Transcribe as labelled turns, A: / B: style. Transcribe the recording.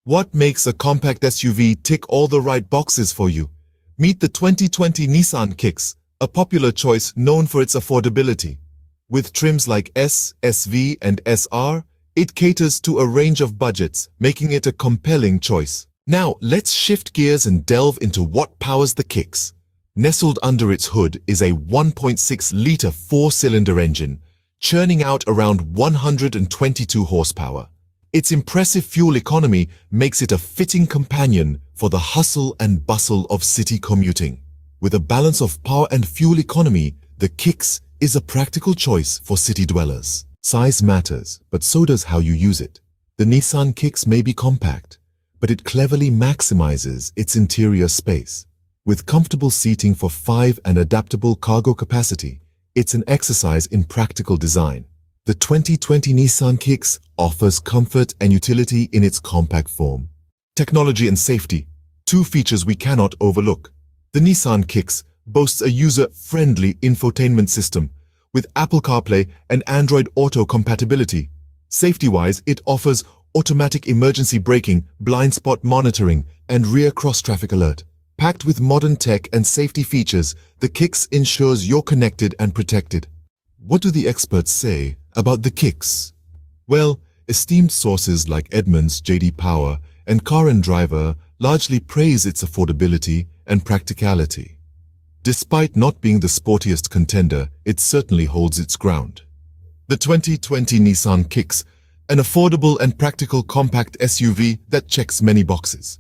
A: What makes a compact SUV tick all the right boxes for you? Meet the 2020 Nissan Kicks, a popular choice known for its affordability. With trims like S, SV, and SR, it caters to a range of budgets, making it a compelling choice. Now, let's shift gears and delve into what powers the Kicks. Nestled under its hood is a 1.6-liter four-cylinder engine, churning out around 122 horsepower. Its impressive fuel economy makes it a fitting companion for the hustle and bustle of city commuting. With a balance of power and fuel economy, the Kicks is a practical choice for city dwellers. Size matters, but so does how you use it. The Nissan Kicks may be compact, but it cleverly maximizes its interior space. With comfortable seating for 5 and adaptable cargo capacity, it's an exercise in practical design. The 2020 Nissan Kicks offers comfort and utility in its compact form. Technology and safety, two features we cannot overlook. The Nissan Kicks boasts a user-friendly infotainment system with Apple CarPlay and Android Auto compatibility. Safety-wise, it offers automatic emergency braking, blind spot monitoring, and rear cross-traffic alert. Packed with modern tech and safety features, the Kicks ensures you're connected and protected. What do the experts say about the Kicks? Well, esteemed sources like Edmunds, J.D. Power, and Car and Driver largely praise its affordability and practicality. Despite not being the sportiest contender, it certainly holds its ground. The 2020 Nissan Kicks, an affordable and practical compact SUV that checks many boxes.